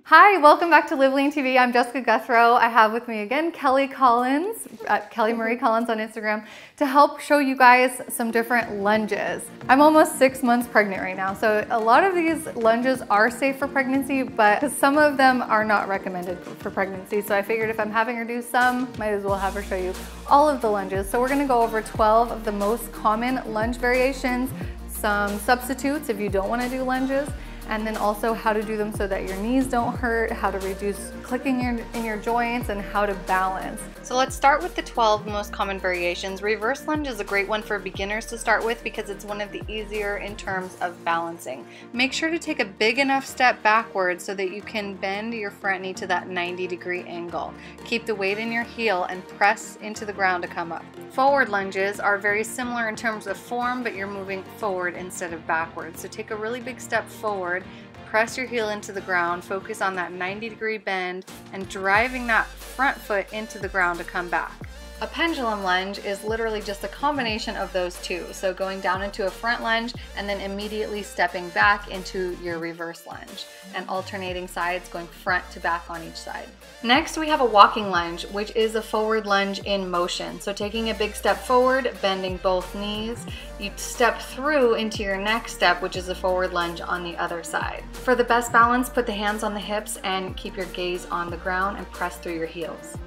Hi, welcome back to LiveLeanTV. I'm Jessica Guthrow. I have with me again Kelly Collins, at Kelly Marie Collins on Instagram, to help show you guys some different lunges. I'm almost 6 months pregnant right now, so a lot of these lunges are safe for pregnancy, but some of them are not recommended for pregnancy. So I figured if I'm having her do some, might as well have her show you all of the lunges. So we're gonna go over 12 of the most common lunge variations, some substitutes if you don't wanna do lunges, and then also how to do them so that your knees don't hurt, how to reduce clicking in your joints, and how to balance. So let's start with the 12 most common variations. Reverse lunge is a great one for beginners to start with because it's one of the easier in terms of balancing. Make sure to take a big enough step backwards so that you can bend your front knee to that 90-degree angle. Keep the weight in your heel and press into the ground to come up. Forward lunges are very similar in terms of form, but you're moving forward instead of backwards. So take a really big step forward, press your heel into the ground, focus on that 90-degree bend, and driving that front foot into the ground to come back. A pendulum lunge is literally just a combination of those two. So going down into a front lunge and then immediately stepping back into your reverse lunge and alternating sides going front to back on each side. Next we have a walking lunge, which is a forward lunge in motion. So taking a big step forward, bending both knees, you step through into your next step, which is a forward lunge on the other side. For the best balance, put the hands on the hips and keep your gaze on the ground and press through your heels.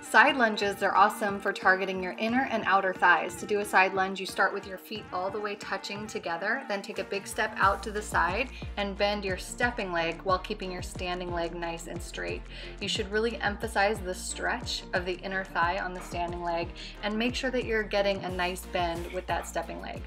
Side lunges are awesome for targeting your inner and outer thighs. To do a side lunge, you start with your feet all the way touching together, then take a big step out to the side and bend your stepping leg while keeping your standing leg nice and straight. You should really emphasize the stretch of the inner thigh on the standing leg and make sure that you're getting a nice bend with that stepping leg.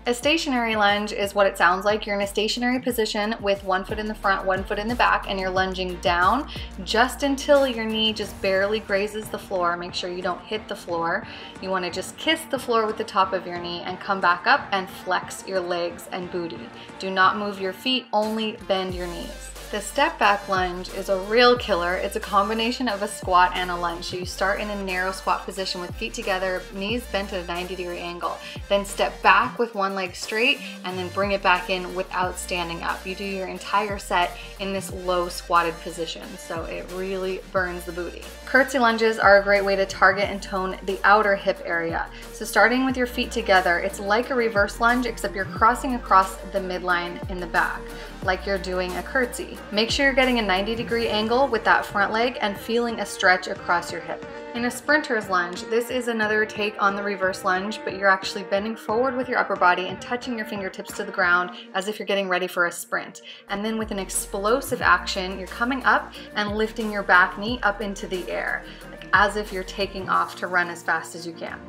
A stationary lunge is what it sounds like. You're in a stationary position with one foot in the front, one foot in the back, and you're lunging down just until your knee just barely grazes the floor. Make sure you don't hit the floor. You want to just kiss the floor with the top of your knee and come back up and flex your legs and booty. Do not move your feet, only bend your knees. The step back lunge is a real killer. It's a combination of a squat and a lunge. So you start in a narrow squat position with feet together, knees bent at a 90-degree angle. Then step back with one leg straight and then bring it back in without standing up. You do your entire set in this low squatted position, so it really burns the booty. Curtsey lunges are a great way to target and tone the outer hip area. So starting with your feet together, it's like a reverse lunge except you're crossing across the midline in the back, like you're doing a curtsey. Make sure you're getting a 90-degree angle with that front leg and feeling a stretch across your hip. In a sprinter's lunge, this is another take on the reverse lunge, but you're actually bending forward with your upper body and touching your fingertips to the ground as if you're getting ready for a sprint. And then with an explosive action, you're coming up and lifting your back knee up into the air, like as if you're taking off to run as fast as you can.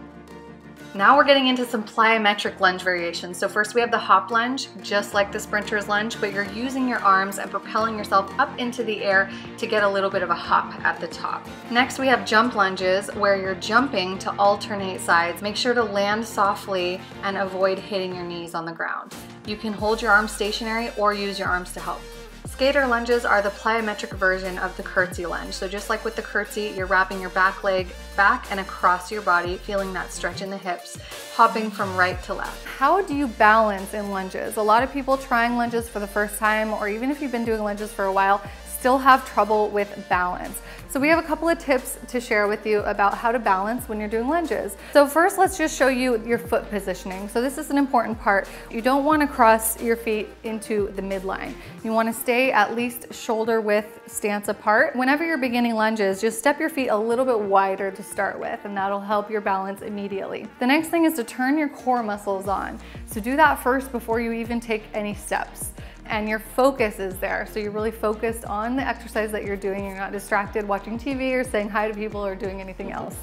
Now we're getting into some plyometric lunge variations. So first we have the hop lunge, just like the sprinter's lunge, but you're using your arms and propelling yourself up into the air to get a little bit of a hop at the top. Next we have jump lunges, where you're jumping to alternate sides. Make sure to land softly and avoid hitting your knees on the ground. You can hold your arms stationary or use your arms to help. Skater lunges are the plyometric version of the curtsey lunge. So just like with the curtsey, you're wrapping your back leg back and across your body, feeling that stretch in the hips, hopping from right to left. How do you balance in lunges? A lot of people trying lunges for the first time, or even if you've been doing lunges for a while, still have trouble with balance. So we have a couple of tips to share with you about how to balance when you're doing lunges. So first, let's just show you your foot positioning. So this is an important part. You don't want to cross your feet into the midline. You want to stay at least shoulder width stance apart. Whenever you're beginning lunges, just step your feet a little bit wider to start with, and that'll help your balance immediately. The next thing is to turn your core muscles on. So do that first before you even take any steps. And your focus is there. So you're really focused on the exercise that you're doing. You're not distracted watching TV or saying hi to people or doing anything else.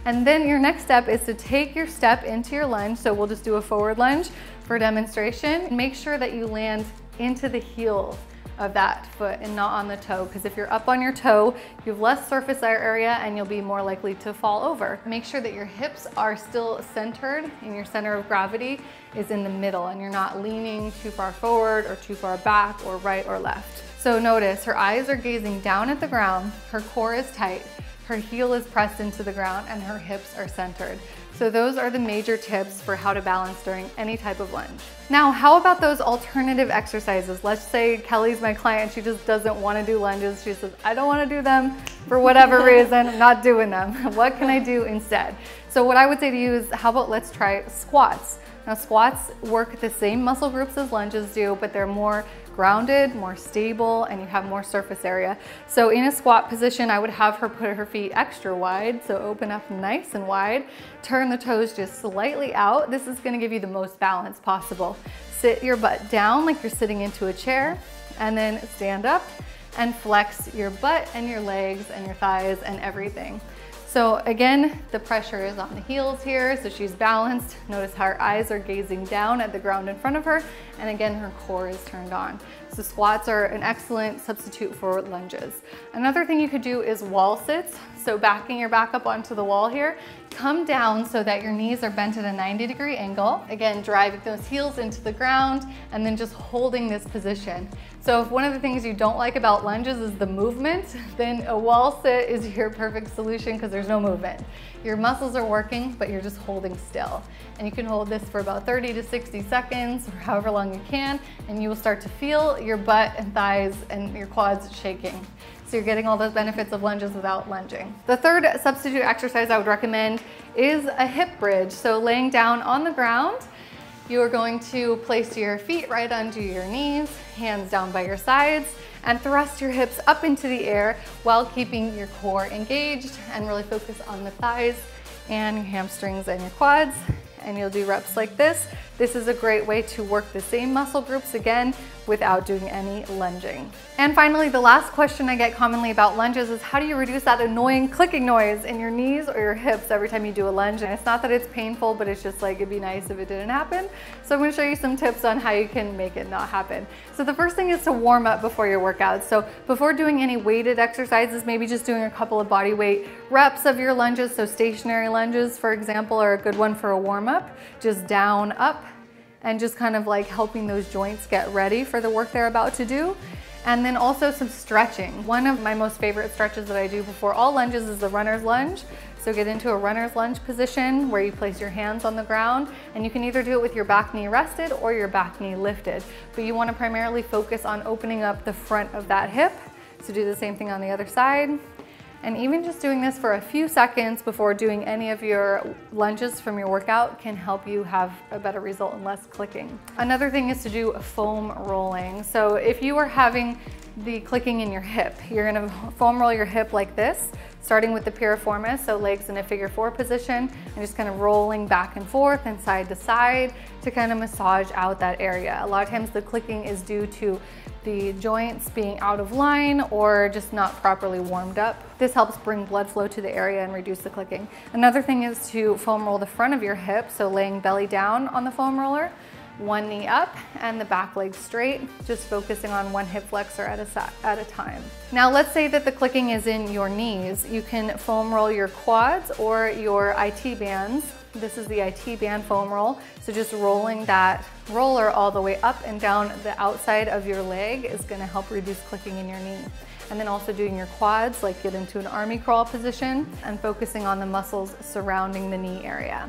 And then your next step is to take your step into your lunge. So we'll just do a forward lunge for demonstration. Make sure that you land into the heel of that foot and not on the toe, because if you're up on your toe, you have less surface area and you'll be more likely to fall over. Make sure that your hips are still centered and your center of gravity is in the middle and you're not leaning too far forward or too far back or right or left. So notice her eyes are gazing down at the ground, her core is tight, her heel is pressed into the ground, and her hips are centered. So those are the major tips for how to balance during any type of lunge. Now, how about those alternative exercises? Let's say Kelly's my client, she just doesn't want to do lunges. She says, I don't want to do them for whatever reason, I'm not doing them. What can I do instead? So what I would say to you is, how about let's try squats. Now squats work the same muscle groups as lunges do, but they're more grounded, more stable, and you have more surface area. So in a squat position, I would have her put her feet extra wide, so open up nice and wide, turn the toes just slightly out. This is gonna give you the most balance possible. Sit your butt down like you're sitting into a chair, and then stand up and flex your butt and your legs and your thighs and everything. So again, the pressure is on the heels here, so she's balanced. Notice how her eyes are gazing down at the ground in front of her, and again, her core is turned on. So squats are an excellent substitute for lunges. Another thing you could do is wall sits. So backing your back up onto the wall here, come down so that your knees are bent at a 90-degree angle. Again, driving those heels into the ground and then just holding this position. So if one of the things you don't like about lunges is the movement, then a wall sit is your perfect solution because there's no movement. Your muscles are working, but you're just holding still. And you can hold this for about 30 to 60 seconds, or however long you can, and you will start to feel your butt and thighs and your quads shaking. So you're getting all those benefits of lunges without lunging. The third substitute exercise I would recommend is a hip bridge. So laying down on the ground, you are going to place your feet right under your knees, hands down by your sides, and thrust your hips up into the air while keeping your core engaged, and really focus on the thighs and your hamstrings and your quads. And you'll do reps like this. This is a great way to work the same muscle groups again without doing any lunging. And finally, the last question I get commonly about lunges is, how do you reduce that annoying clicking noise in your knees or your hips every time you do a lunge? And it's not that it's painful, but it's just like, it'd be nice if it didn't happen. So I'm gonna show you some tips on how you can make it not happen. So the first thing is to warm up before your workout. So before doing any weighted exercises, maybe just doing a couple of body weight reps of your lunges. So stationary lunges, for example, are a good one for a warm up. Just down, up, and just kind of like helping those joints get ready for the work they're about to do. And then also some stretching. One of my most favorite stretches that I do before all lunges is the runner's lunge. So get into a runner's lunge position where you place your hands on the ground, and you can either do it with your back knee rested or your back knee lifted. But you want to primarily focus on opening up the front of that hip. So do the same thing on the other side. And even just doing this for a few seconds before doing any of your lunges from your workout can help you have a better result and less clicking. Another thing is to do foam rolling. So if you are having the clicking in your hip, you're gonna foam roll your hip like this, starting with the piriformis, so legs in a figure 4 position, and just kind of rolling back and forth and side to side to kind of massage out that area. A lot of times the clicking is due to the joints being out of line or just not properly warmed up. This helps bring blood flow to the area and reduce the clicking. Another thing is to foam roll the front of your hip, so laying belly down on the foam roller, one knee up and the back leg straight, just focusing on one hip flexor at a time. Now let's say that the clicking is in your knees. You can foam roll your quads or your IT bands. This is the IT band foam roll. So just rolling that roller all the way up and down the outside of your leg is gonna help reduce clicking in your knee. And then also doing your quads, like get into an army crawl position and focusing on the muscles surrounding the knee area.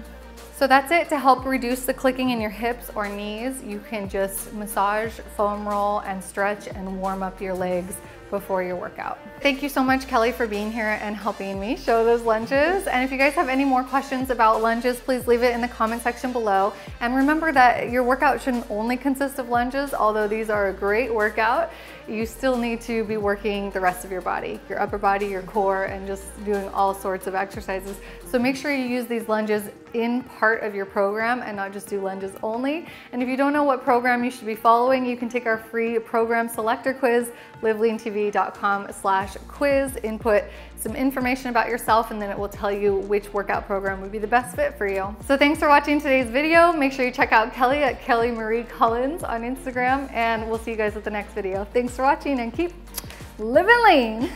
So that's it to help reduce the clicking in your hips or knees. You can just massage, foam roll, and stretch and warm up your legs before your workout. Thank you so much, Kelly, for being here and helping me show those lunges. And if you guys have any more questions about lunges, please leave it in the comment section below. And remember that your workout shouldn't only consist of lunges, although these are a great workout. You still need to be working the rest of your body, your upper body, your core, and just doing all sorts of exercises. So make sure you use these lunges in part of your program and not just do lunges only. And if you don't know what program you should be following, you can take our free program selector quiz, LiveLeanTV.com/quiz. Input some information about yourself and then it will tell you which workout program would be the best fit for you. So thanks for watching today's video. Make sure you check out Kelly at Kelly Marie Collins on Instagram, and we'll see you guys at the next video. Thanks for watching and keep living lean.